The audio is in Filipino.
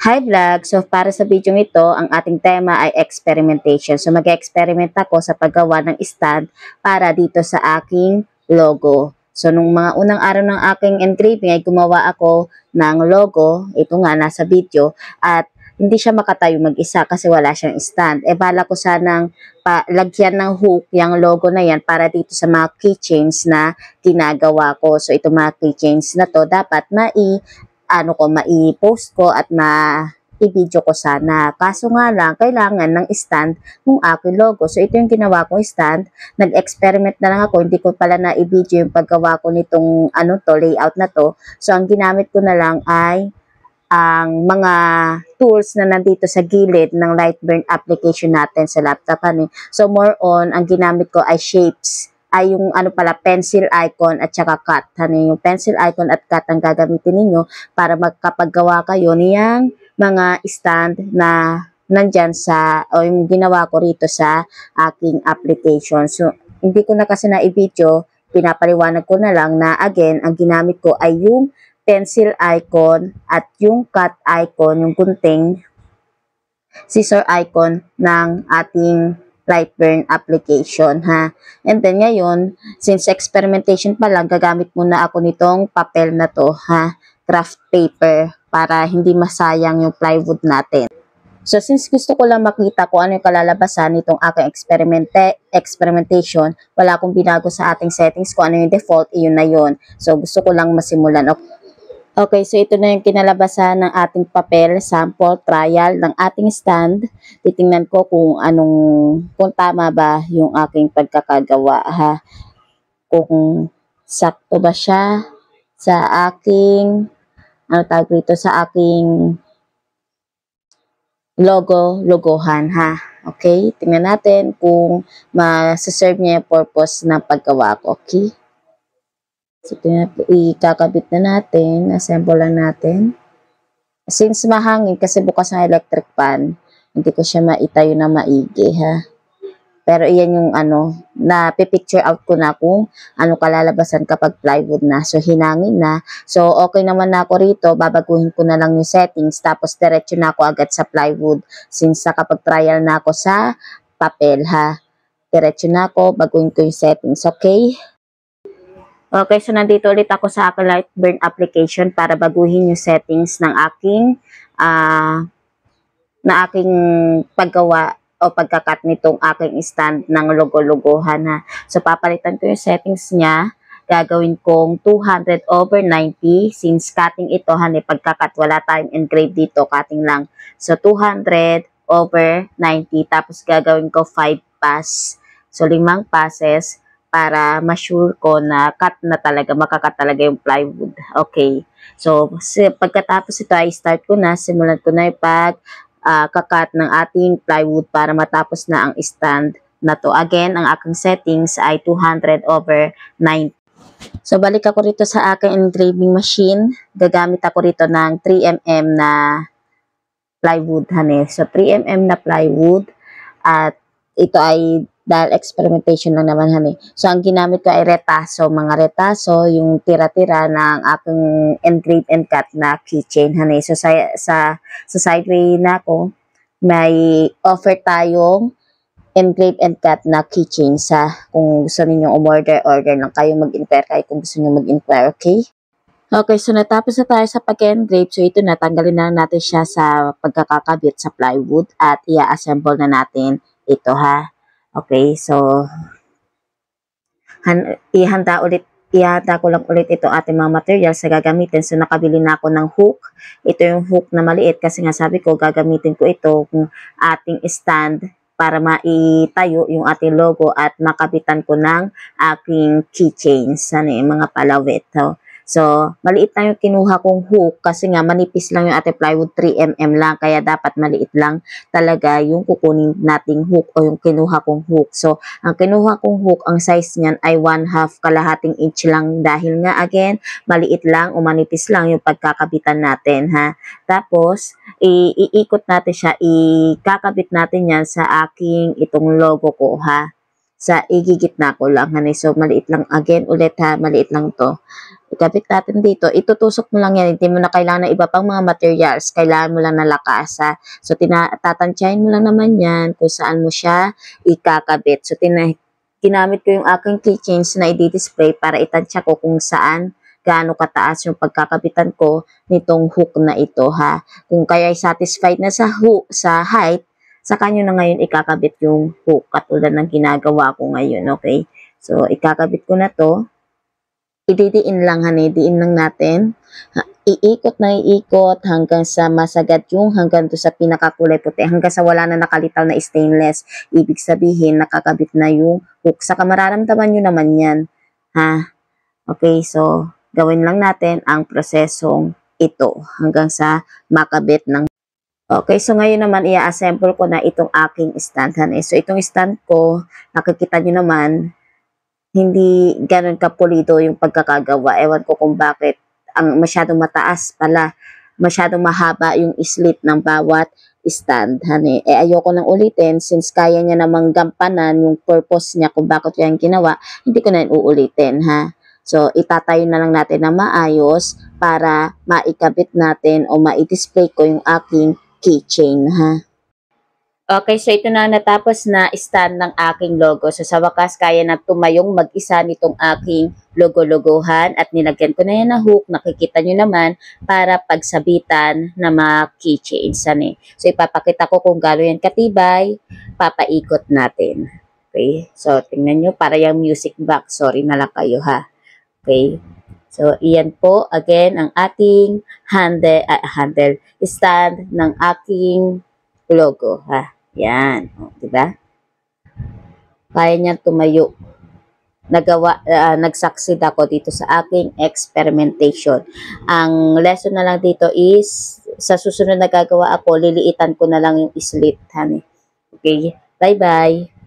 Hi vlog! So para sa video ito, ang ating tema ay experimentation. So mag-experiment ako sa paggawa ng stand para dito sa aking logo. So nung mga unang araw ng aking engraving ay gumawa ako ng logo. Ito nga nasa video at hindi siya makatayo mag-isa kasi wala siyang stand. E bala ko sanang lagyan ng hook yung logo na yan para dito sa mga keychains na ginagawa ko. So ito mga keychains na to dapat mai-post ko at i-video ko sana. Kaso nga lang, kailangan ng stand ng aking logo. So, ito yung ginawa kong stand. Nag-experiment na lang ako. Hindi ko pala na-i-video yung paggawa ko nitong layout na to. So, ang ginamit ko na lang ay ang mga tools na nandito sa gilid ng Lightburn application natin sa laptop. So, more on, ang ginamit ko ay shapes ay yung pencil icon at saka cut. Yung pencil icon at cut ang gagamitin ninyo para magkapaggawa kayo niyang mga stand na nandyan o yung ginawa ko rito sa aking application. So, hindi ko na kasi na-i-video, pinapaliwanag ko na lang na again, ang ginamit ko ay yung pencil icon at yung cut icon, yung gunting scissor icon ng ating Lightburn application, ha. And then ngayon, since experimentation pa lang, gagamit muna ako nitong papel na to, ha, craft paper, para hindi masayang yung plywood natin. So, since gusto ko lang makita kung ano yung kalalabasan nitong aking experimentation, wala akong binago sa ating settings, kung ano yung default, iyon na yun. So, gusto ko lang masimulan. Okay, so ito na yung kinalabasan ng ating papel, sample, trial ng ating stand. Titingnan ko kung tama ba yung aking pagkakagawa, ha. Kung sakto ba siya sa aking, sa aking logohan, ha. Okay, tingnan natin kung masaserve niya yung purpose ng paggawa ko, okay. So, ikakabit na natin, assemble lang natin. Since mahangin, kasi bukas ang electric fan, hindi ko siya maitayo na maigi, ha. Pero iyan yung na-picture out ko na kung kalalabasan kapag plywood na. So, hinangin na. So, okay naman na ako rito. Babaguhin ko na lang yung settings. Tapos, diretso na ako agad sa plywood. Since kapag trial na ako sa papel, ha. Diretso na ako. Baguhin ko yung settings. Okay? Okay, so nandito ulit ako sa aking Lightburn application para baguhin yung settings ng aking paggawa o pagkakat nitong aking stand ng logo-logohan, ha. So, papalitan ko yung settings niya. Gagawin kong 200/90 since cutting ito, pagkakat wala tayong engrave dito, cutting lang. So, 200/90 tapos gagawin ko 5 pass. So, 5 passes para ma-sure ko na makakat talaga yung plywood. Okay. So, pagkatapos ito ay start ko na, simulan ko na yung kakat ng ating plywood para matapos na ang stand na to. Again, ang aking settings ay 200/90. So, balik ako rito sa aking engraving machine. Gagamit ako rito ng 3mm na plywood, So, 3mm na plywood at ito ay dahil experimentation lang naman, So, ang ginamit ko ay retaso, mga retaso, yung tira-tira ng aking engrave and cut na keychain, So, sa sideway na ako, may offer tayong engrave and cut na keychain kung gusto niyo order lang kayo, mag-inquire kayo kung gusto niyo mag-inquire, okay? Okay, so natapos na tayo sa pag-engrave. So, ito na, tanggalin na natin siya sa pagkakakabit sa plywood at i-assemble na natin ito, ha. Okay, so ihanda ko lang ulit ito ating mga materials na gagamitin. So, nakabili na ako ng hook. Ito yung hook na maliit kasi nga sabi ko, gagamitin ko ito kung ating stand para maitayo yung ating logo at makabitan ko ng aking keychains, mga palawit. So, maliit lang yung kinuha kong hook kasi nga manipis lang yung ating plywood, 3mm lang. Kaya dapat maliit lang talaga yung kukunin nating hook o yung kinuha kong hook. So, ang kinuha kong hook, ang size niyan ay 1/2 kalahating inch lang dahil nga again, maliit lang o manipis lang yung pagkakabitan natin, ha. Tapos, iikot natin siya, ikakabit natin yan sa aking itong logo ko, ha. sa igigitna ko lang, honey. So, maliit lang. Again, ulit ha, maliit lang to. Ikabit natin dito. Itutusok mo lang yan. Hindi mo na kailangan ng iba pang mga materials. Kailangan mo lang na lakas, ha. So, tatansyahin mo lang naman yan kung saan mo siya ikakabit. So, ginamit ko yung aking keychains na i-display para itansya ko kung saan gaano kataas yung pagkakabitan ko nitong hook na ito, ha. Kung kaya satisfied na sa hook, sa height, sa kanyo na ngayon ikakabit yung hook katulad ng ginagawa ko ngayon, okay? So, ikakabit ko na to. Ididiin lang, honey. Diin lang natin. Iikot na iikot hanggang sa masagad yung hanggang to sa pinakakulay puti. Hanggang sa wala na nakalitaw na stainless. Ibig sabihin, nakakabit na yung hook. Saka mararamdaman nyo naman yan. Ha? Okay, so, gawin lang natin ang prosesong ito hanggang sa makabit ng. Okay, so ngayon naman i-assemble ko na itong aking stand. So itong stand ko, nakikita nyo naman, hindi ganun kapulido yung pagkakagawa. Ewan ko kung bakit ang masyadong mataas pala, masyadong mahaba yung slit ng bawat stand. Ayoko nang ulitin since kaya niya namang gampanan yung purpose niya kung bakit yan ginawa, hindi ko na uulitin, ha. So, itatayo na lang natin na maayos para maikabit natin o ma-display ko yung aking keychain, ha. Okay, so ito na natapos na stand ng aking logo. So, sa wakas, kaya na tumayong mag-isa nitong aking logo-logohan at nilagyan ko na yan na hook. Nakikita nyo naman para pagsabitan na mga keychains. So, ipapakita ko kung gano'n yan katibay. Papaikot natin. Okay, so tingnan nyo, para yung music box. Sorry na lang kayo, ha. Okay. So, iyan po, again, ang ating handle stand ng aking logo, ha. Yan. O, diba? Kaya niyan tumayo. Nag-succeed ako dito sa aking experimentation. Ang lesson na lang dito is, sa susunod na gagawa ako, liliitan ko na lang yung slit, honey. Okay? Bye-bye.